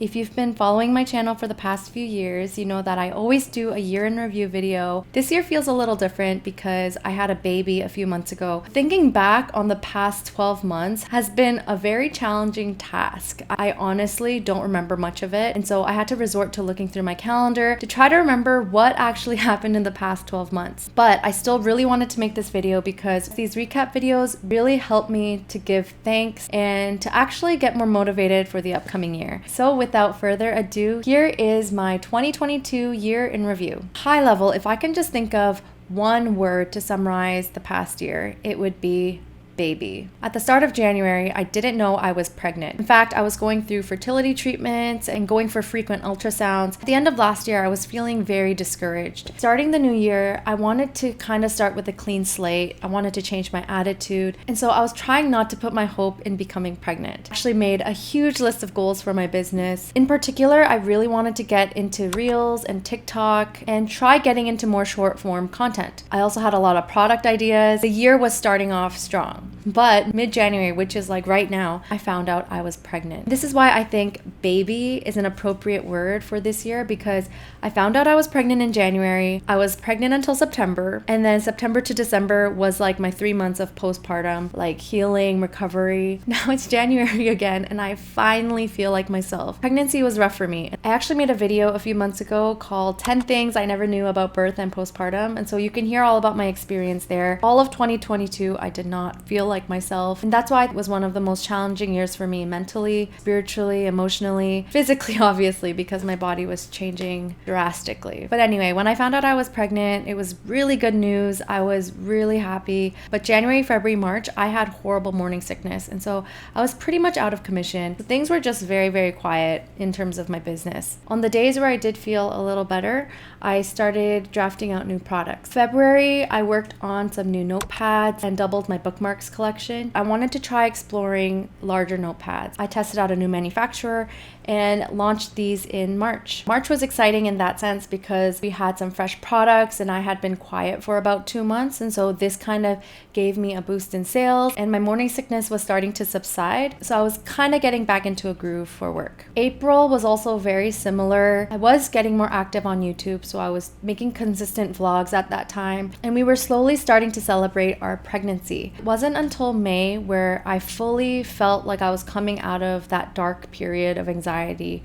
If you've been following my channel for the past few years, you know that I always do a year in review video. This year feels a little different because I had a baby a few months ago. Thinking back on the past 12 months has been a very challenging task. I honestly don't remember much of it, and so I had to resort to looking through my calendar to try to remember what actually happened in the past 12 months. But I still really wanted to make this video because these recap videos really help me to give thanks and to actually get more motivated for the upcoming year. So without further ado, here is my 2022 year in review. High level, if I can just think of one word to summarize the past year, it would be baby. At the start of January, I didn't know I was pregnant. In fact, I was going through fertility treatments and going for frequent ultrasounds. At the end of last year, I was feeling very discouraged. Starting the new year, I wanted to kind of start with a clean slate. I wanted to change my attitude. And so I was trying not to put my hope in becoming pregnant. I actually made a huge list of goals for my business. In particular, I really wanted to get into Reels and TikTok and try getting into more short form content. I also had a lot of product ideas. The year was starting off strong. But mid-January, which is like right now, I found out I was pregnant. This is why I think baby is an appropriate word for this year, because I found out I was pregnant in January. I was pregnant until September, and then September to December was like my 3 months of postpartum, like healing, recovery. Now it's January again, and I finally feel like myself. Pregnancy was rough for me. I actually made a video a few months ago called 10 Things I Never Knew About Birth and Postpartum, and so you can hear all about my experience there. All of 2022, I did not feel like myself, and that's why it was one of the most challenging years for me mentally, spiritually, emotionally, physically, obviously, because my body was changing drastically. But anyway, when I found out I was pregnant, it was really good news. I was really happy. But January, February, March, I had horrible morning sickness, and so I was pretty much out of commission. Things were just very, very quiet in terms of my business. On the days where I did feel a little better, I started drafting out new products. February, I worked on some new notepads and doubled my bookmarks collection. I wanted to try exploring larger notepads. I tested out a new manufacturer and launched these in March. March was exciting in that sense because we had some fresh products and I had been quiet for about 2 months, and so this kind of gave me a boost in sales, and my morning sickness was starting to subside, so I was kind of getting back into a groove for work. April was also very similar. I was getting more active on YouTube, so I was making consistent vlogs at that time, and we were slowly starting to celebrate our pregnancy. It wasn't until May where I fully felt like I was coming out of that dark period of anxiety.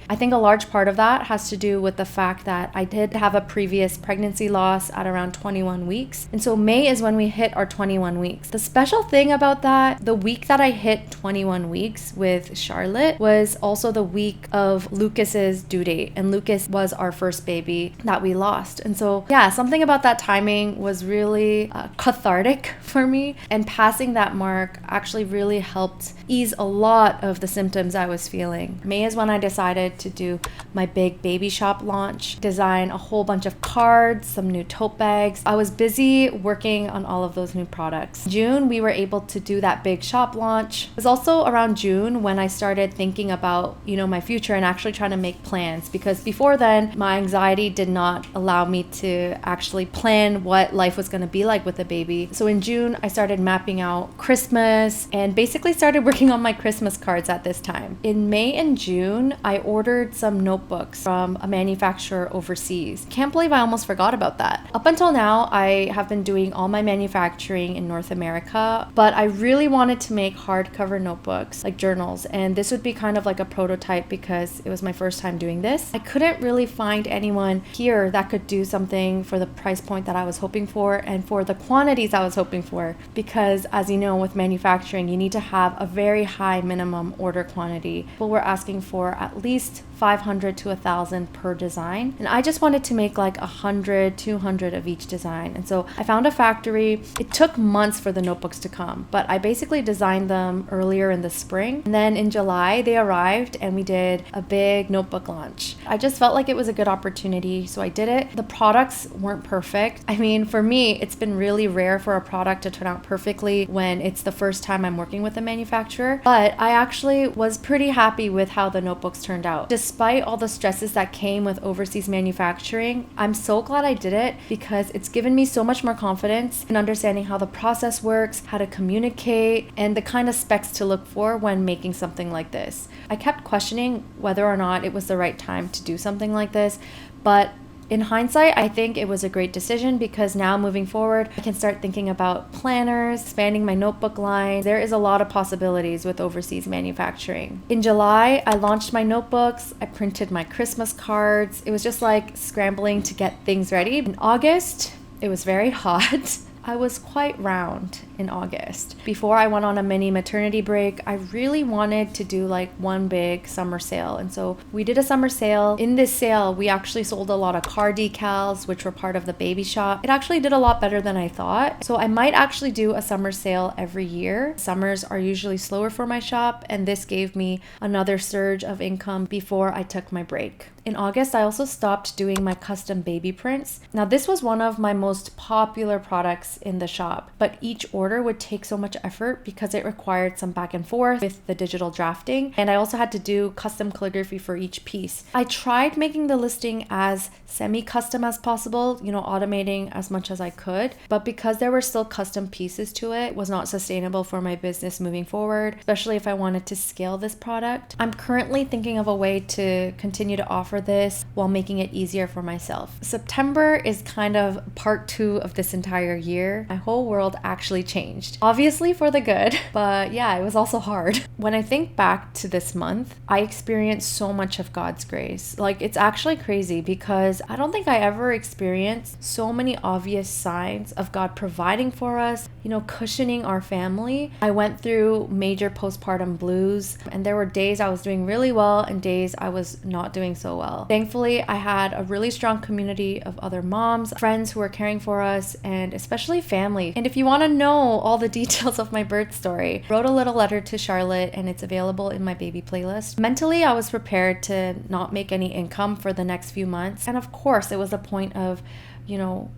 I think a large part of that has to do with the fact that I did have a previous pregnancy loss at around 21 weeks. And so May is when we hit our 21 weeks. The special thing about that, the week that I hit 21 weeks with Charlotte was also the week of Lucas's due date. And Lucas was our first baby that we lost. And so yeah, something about that timing was really cathartic for me. And passing that mark actually really helped ease a lot of the symptoms I was feeling. May is when I decided to do my big baby shop launch, design a whole bunch of cards, some new tote bags. I was busy working on all of those new products. June, we were able to do that big shop launch. It was also around June when I started thinking about, my future and actually trying to make plans, because before then, my anxiety did not allow me to actually plan what life was going to be like with a baby. So in June, I started mapping out Christmas and basically started working on my Christmas cards at this time. In May and June, I ordered some notebooks from a manufacturer overseas. Can't believe I almost forgot about that. Up until now, I have been doing all my manufacturing in North America, but I really wanted to make hardcover notebooks, like journals, and this would be kind of like a prototype because it was my first time doing this. I couldn't really find anyone here that could do something for the price point that I was hoping for and for the quantities I was hoping for, because as you know, with manufacturing, you need to have a very high minimum order quantity. But we're asking for at least 500 to 1,000 per design, and I just wanted to make like 100, 200 of each design. And so I found a factory. It took months for the notebooks to come, but I basically designed them earlier in the spring, and then in July they arrived and we did a big notebook launch. I just felt like it was a good opportunity, so I did it. The products weren't perfect. I mean, for me, it's been really rare for a product to turn out perfectly when and it's the first time I'm working with a manufacturer. But I actually was pretty happy with how the notebooks turned out. Despite all the stresses that came with overseas manufacturing, I'm so glad I did it because it's given me so much more confidence in understanding how the process works, how to communicate, and the kind of specs to look for when making something like this. I kept questioning whether or not it was the right time to do something like this, but in hindsight, I think it was a great decision because now moving forward, I can start thinking about planners, expanding my notebook line. There is a lot of possibilities with overseas manufacturing. In July, I launched my notebooks. I printed my Christmas cards. It was just like scrambling to get things ready. In August, it was very hot. I was quite round in August. Before I went on a mini maternity break, I really wanted to do like one big summer sale. And so we did a summer sale. In this sale, we actually sold a lot of car decals, which were part of the baby shop. It actually did a lot better than I thought. So I might actually do a summer sale every year. Summers are usually slower for my shop, and this gave me another surge of income before I took my break. In August, I also stopped doing my custom baby prints. Now, this was one of my most popular products in the shop, but each order would take so much effort because it required some back and forth with the digital drafting, and I also had to do custom calligraphy for each piece. I tried making the listing as semi-custom as possible, automating as much as I could, but because there were still custom pieces to it, was not sustainable for my business moving forward, especially if I wanted to scale this product. I'm currently thinking of a way to continue to offer this while making it easier for myself. September is kind of part 2 of this entire year. My whole world actually changed. Obviously for the good, but yeah, it was also hard. When I think back to this month, I experienced so much of God's grace. Like, it's actually crazy because I don't think I ever experienced so many obvious signs of God providing for us, cushioning our family. I went through major postpartum blues, and there were days I was doing really well and days I was not doing so well. Thankfully, I had a really strong community of other moms, friends who were caring for us, and especially family. And if you want to know all the details of my birth story, I wrote a little letter to Charlotte, and it's available in my baby playlist. Mentally, I was prepared to not make any income for the next few months. And of course, it was a point of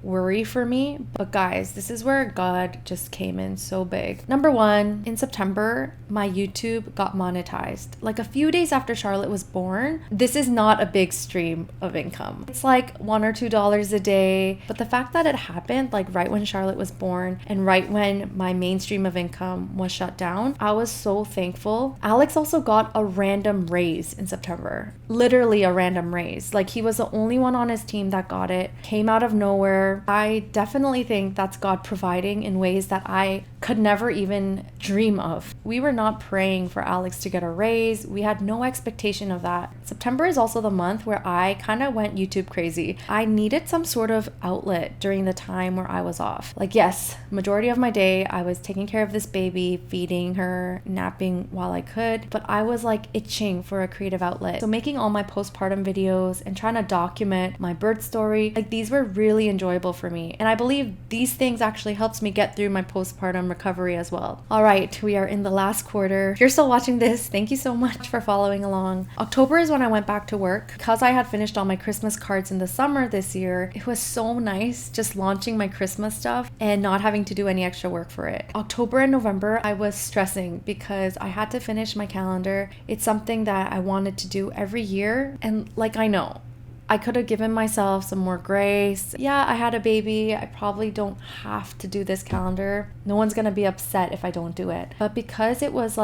worry for me. But guys, this is where God just came in so big. Number one, in September, my YouTube got monetized. Like a few days after Charlotte was born. This is not a big stream of income. It's like $1 or $2 a day. But the fact that it happened like right when Charlotte was born and right when my mainstream of income was shut down, I was so thankful. Alex also got a random raise in September. Literally a random raise. Like, he was the only one on his team that got it. Came out of nowhere. I definitely think that's God providing in ways that I could never even dream of. We were not praying for Alex to get a raise. We had no expectation of that. September is also the month where I kind of went YouTube crazy. I needed some sort of outlet during the time where I was off. Like, yes, majority of my day I was taking care of this baby, feeding her, napping while I could, but I was like itching for a creative outlet. So making all my postpartum videos and trying to document my birth story, like, these were really enjoyable for me. And I believe these things actually helps me get through my postpartum recovery as well. All right, we are in the last quarter. If you're still watching this, thank you so much for following along. October is when I went back to work. Because I had finished all my Christmas cards in the summer this year, it was so nice just launching my Christmas stuff and not having to do any extra work for it. October and November, I was stressing because I had to finish my calendar. It's something that I wanted to do every year, and I know I could have given myself some more grace. Yeah, I had a baby. I probably don't have to do this calendar. No one's gonna be upset if I don't do it. But because it was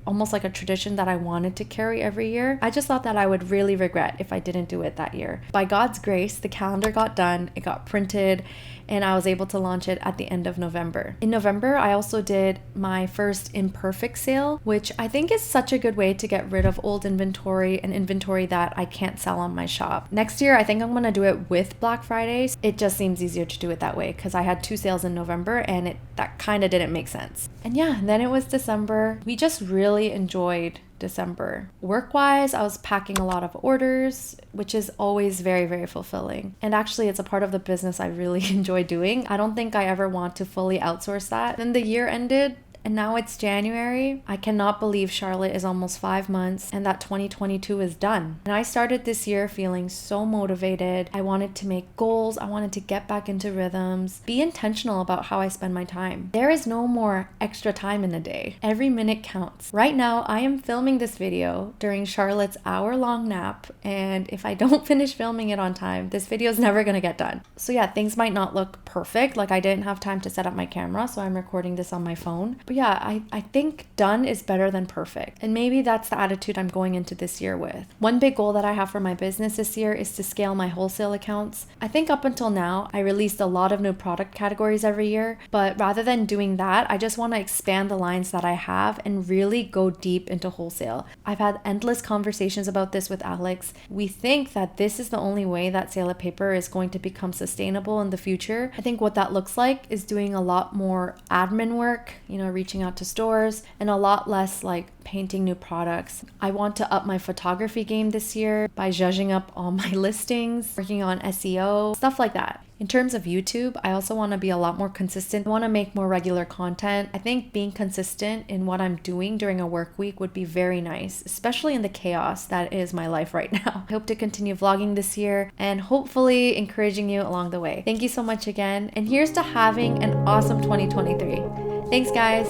almost like a tradition that I wanted to carry every year, I just thought that I would really regret if I didn't do it that year. By God's grace, the calendar got done, it got printed, and I was able to launch it at the end of November. In November, I also did my first imperfect sale, which I think is such a good way to get rid of old inventory and inventory that I can't sell on my shop. Next year, I think I'm gonna do it with Black Fridays. It just seems easier to do it that way because I had 2 sales in November and that kind of didn't make sense. And yeah, then it was December. We just really enjoyed December. Work-wise, I was packing a lot of orders, which is always very, very fulfilling. And actually, it's a part of the business I really enjoy doing. I don't think I ever want to fully outsource that. Then the year ended, And now it's January. I cannot believe Charlotte is almost 5 months and that 2022 is done. And I started this year feeling so motivated. I wanted to make goals. I wanted to get back into rhythms, be intentional about how I spend my time. There is no more extra time in a day. Every minute counts. Right now, I am filming this video during Charlotte's hour-long nap, and if I don't finish filming it on time, this video is never gonna get done. So yeah, things might not look perfect. Like I didn't have time to set up my camera, so I'm recording this on my phone. But yeah, I think done is better than perfect. And maybe that's the attitude I'm going into this year with. One big goal that I have for my business this year is to scale my wholesale accounts. I think up until now, I released a lot of new product categories every year, but rather than doing that, I just want to expand the lines that I have and really go deep into wholesale. I've had endless conversations about this with Alex. We think that this is the only way that Sale of Paper is going to become sustainable in the future. I think what that looks like is doing a lot more admin work, reaching out to stores, and a lot less like painting new products. I want to up my photography game this year by zhuzhing up all my listings, working on SEO, stuff like that. In terms of YouTube, I also want to be a lot more consistent. I want to make more regular content. I think being consistent in what I'm doing during a work week would be very nice, especially in the chaos that is my life right now. I hope to continue vlogging this year and hopefully encouraging you along the way. Thank you so much again, and here's to having an awesome 2023. Thanks, guys.